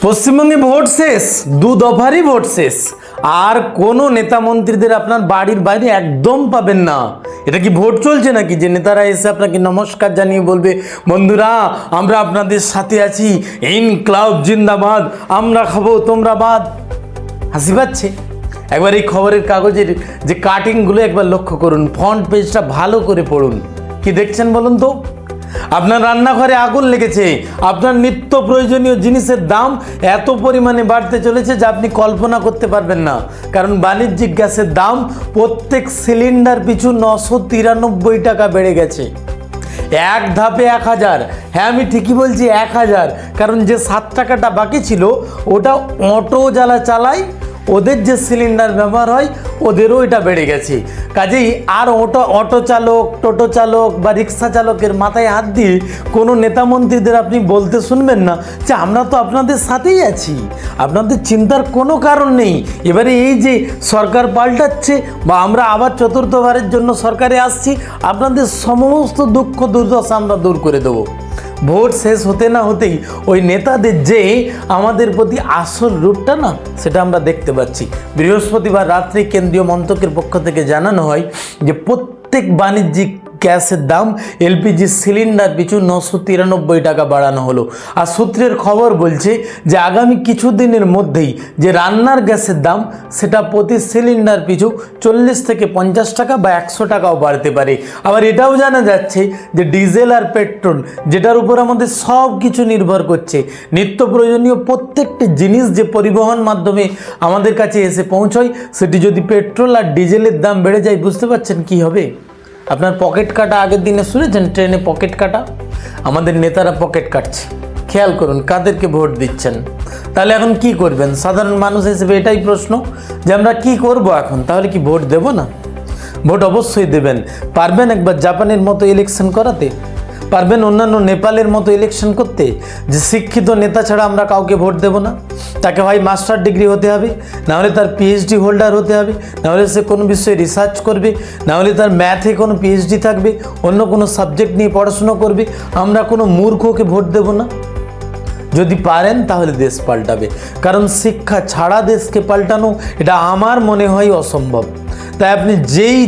পশ্চিমবঙ্গে ভোট শেষ, দু দফারই ভোট শেষ, আর কোনো নেতা মন্ত্রীদের আপনার বাড়ির বাইরে একদম পাবেন না। এটা কি ভোট চলছে নাকি যে নেতারা এসে আপনাকে নমস্কার জানিয়ে বলবে বন্ধুরা আমরা আপনাদের সাথে আছি, ইনকলাব জিন্দাবাদ, আমরা খাবো তোমরা বাদ? হাসি পাচ্ছে? একবার এই খবরের কাগজের যে কাটিংগুলো একবার লক্ষ্য করুন, ফ্রন্ট পেজটা ভালো করে পড়ুন। কি দেখছেন বলুন তো? আপনার রান্নাঘরে আগুন লেগেছে, আপনার নিত্য প্রয়োজনীয় জিনিসের দাম এত পরিমাণে বাড়তে চলেছে যা আপনি কল্পনা করতে পারবেন না। কারণ বাণিজ্যিক গ্যাসের দাম প্রত্যেক সিলিন্ডার পিছু 993 টাকা বেড়ে গেছে। এক ধাপে 1000। হ্যাঁ, আমি ঠিকই বলছি 1000। কারণ যে 7 টাকাটা বাকি ছিল ওটা অটো যারা চালায় ওদের যে সিলিন্ডার ব্যবহার হয় ওদেরও এটা বেড়ে গেছে। কাজেই আর অটো চালক, টোটো চালক বা রিক্সা চালকের মাথায় হাত দিয়ে কোনো নেতা মন্ত্রীদের আপনি বলতে শুনবেন না যে আমরা তো আপনাদের সাথেই আছি, আপনাদের চিন্তার কোনো কারণ নেই। এবারে এই যে সরকার পাল্টাচ্ছে বা আমরা আবার চতুর্থবারের জন্য সরকারে আসছি, আপনাদের সমস্ত দুঃখ দুর্দশা আমরা দূর করে দেবো। ভোট শেষ হতে না হতেই ওই নেতাদের যে আমাদের প্রতি আসল রূপটা না সেটা আমরা দেখতে পাচ্ছি। বৃহস্পতিবার রাত্রে কেন্দ্রীয় মন্ত্রকের পক্ষ থেকে জানানো হয় যে প্রত্যেক বাণিজ্যিক গ্যাসের দাম এলপিজি সিলিন্ডার পিছু 993 টাকা বাড়ানো হলো। আর সূত্রের খবর বলছে যে আগামী কিছুদিনের মধ্যেই যে রান্নার গ্যাসের দাম সেটা প্রতি সিলিন্ডার পিছু 40 থেকে 50 টাকা বা 100 টাকাও বাড়তে পারে। আবার এটাও জানা যাচ্ছে যে ডিজেল আর পেট্রোল, যেটার উপর আমাদের সব কিছু নির্ভর করছে, নিত্য প্রয়োজনীয় প্রত্যেকটি জিনিস যে পরিবহন মাধ্যমে আমাদের কাছে এসে পৌঁছয়, সেটি যদি পেট্রোল আর ডিজেলের দাম বেড়ে যায়, বুঝতে পারছেন কি হবে? আপনার পকেট কাটা আগের দিনে শুনেছেন? ট্রেনে পকেট কাটা, আমাদের নেতারা পকেট কাটছে। খেয়াল করুন কাদেরকে ভোট দিচ্ছেন। তাহলে এখন কি করবেন? সাধারণ মানুষ হিসেবে এটাই প্রশ্ন যে আমরা কি করব এখন? তাহলে কি ভোট দেব না? ভোট অবশ্যই দেবেন। পারবেন একবার জাপানের মতো ইলেকশন করাতে? পারবেন অন্যান্য নেপালের মতো ইলেকশন করতে? যে শিক্ষিত নেতা ছাড়া আমরা কাউকে ভোট দেব না। তাকে হয় মাস্টার ডিগ্রি হতে হবে, নাহলে তার পিএইচডি হোল্ডার হতে হবে, নাহলে সে কোনো বিষয়ে রিসার্চ করবে, নাহলে তার ম্যাথে কোনো পিএইচডি থাকবে, অন্য কোনো সাবজেক্ট নিয়ে পড়াশুনো করবে। আমরা কোনো মূর্খকে ভোট দেব না। যদি পারেন তাহলে দেশ পাল্টাবে, কারণ শিক্ষা ছাড়া দেশকে পাল্টানো এটা আমার মনে হয় অসম্ভব। তাই আপনি যেই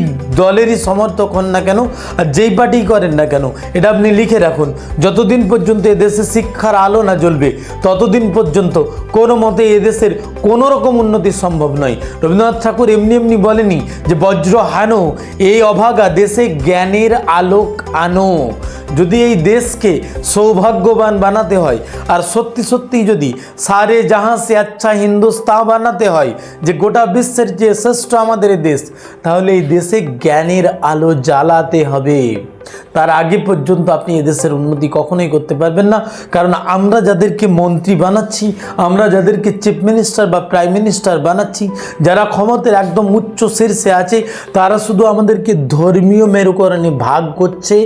দলেরই সমর্থক হন না কেন আর যেই পার্টি করেন না কেন, এটা আপনি লিখে রাখুন, যতদিন পর্যন্ত এদেশে শিক্ষার আলো না জ্বলবে ততদিন পর্যন্ত কোনো মতে এদেশের কোনো রকম উন্নতি সম্ভব নয়। রবীন্দ্রনাথ ঠাকুর এমনি বলেনি যে বজ্র হানো এই অভাগা দেশে জ্ঞানের আলোক আনো। যদি এই দেশকে সৌভাগ্যবান বানাতে হয় আর সত্যি যদি সারে জাহাঁ সে আচ্ছা হিন্দুস্তান বানাতে হয়, যে গোটা বিশ্বের যে শ্রেষ্ঠ আমাদের দেশ, তাহলে এই দেশে জ্ঞানের আলো জ্বালাতে হবে। তার আগে পর্যন্ত আপনি এদেশের উন্নতি কখনোই করতে পারবেন না। কারণ আমরা যাদেরকে মন্ত্রী বানাচ্ছি, আমরা যাদেরকে চিফ মিনিস্টার বা প্রাইম মিনিস্টার বানাচ্ছি, যারা ক্ষমতার একদম উচ্চ শীর্ষে আছে, তারা শুধু আমাদেরকে ধর্মীয় মেরুকরণে ভাগ করছে।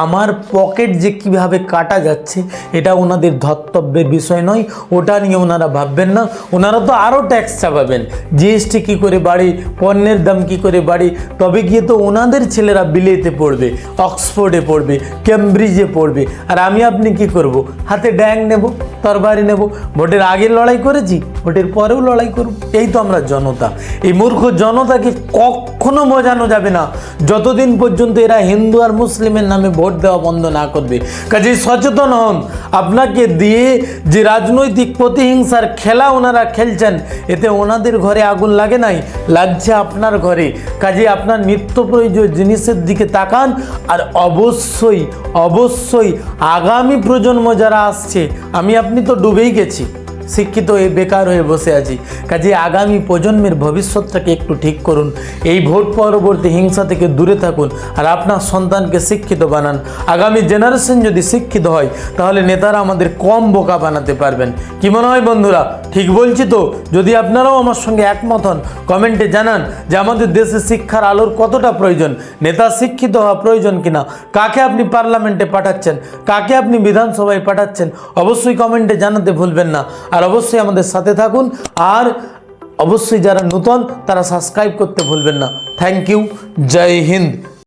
আমার পকেট যে কিভাবে কাটা যাচ্ছে এটা ওনাদের ধর্তব্যের বিষয় নয়, ওটা নিয়ে ওনারা ভাববেন না। ওনারা তো আরও ট্যাক্স চাপাবেন, জিএসটি কী করে বাড়ে, পণ্যের দাম কী করে বাড়ে, তবে গিয়ে তো ওনাদের ছেলেরা বিলেতে পড়বে, অক্সফোর্ডে পড়বে, কেমব্রিজে পড়বে। আর আমি আপনি কি করব? হাতে ড্যাং নেব, তরবারি নেব। ভোটের আগে লড়াই করেছি, ভোটের পরেও লড়াই করব। এই তো আমরা জনতা। এই মূর্খ জনতাকে কখনো বোঝানো যাবে না যতদিন পর্যন্ত এরা হিন্দু আর মুসলিমের নামে ভোট দেওয়া বন্ধ না করবে। কাজেই সচেতন হন। আপনাকে দিয়ে যে রাজনৈতিক প্রতিহিংসার খেলা ওনারা খেলছেন, এতে ওনাদের ঘরে আগুন লাগে নাই, লাগছে আপনার ঘরে। কাজেই আপনার নিত্য প্রয়োজনীয় জিনিসের দিকে তাকান। আর অবশ্যই আগামী প্রজন্ম যারা আসছে, আমি আপনি তো ডুবেই গেছি, শিক্ষিত হয়ে বেকার হয়ে বসে আছি। কাজে আগামী প্রজন্মের ভবিষ্যৎটাকে একটু ঠিক করুন। এই ভোট পরবর্তী হিংসা থেকে দূরে থাকুন আর আপনার সন্তানকে শিক্ষিত বানান। আগামী জেনারেশন যদি শিক্ষিত হয় তাহলে নেতারা আমাদের কম বোকা বানাতে পারবেন। কি মনে হয় বন্ধুরা? ঠিক বলছি তো? যদি আপনারাও আমার সঙ্গে একমত হন, কমেন্টে জানান যে আমাদের দেশে শিক্ষার আলোর কতটা প্রয়োজন, নেতা শিক্ষিত হওয়া প্রয়োজন কিনা, কাকে আপনি পার্লামেন্টে পাঠাচ্ছেন, কাকে আপনি বিধানসভায় পাঠাচ্ছেন, অবশ্যই কমেন্টে জানাতে ভুলবেন না। আর অবশ্যই আমাদের সাথে থাকুন। আর অবশ্যই যারা নতুন তারা সাবস্ক্রাইব করতে ভুলবেন না। Thank you. জয় হিন্দ।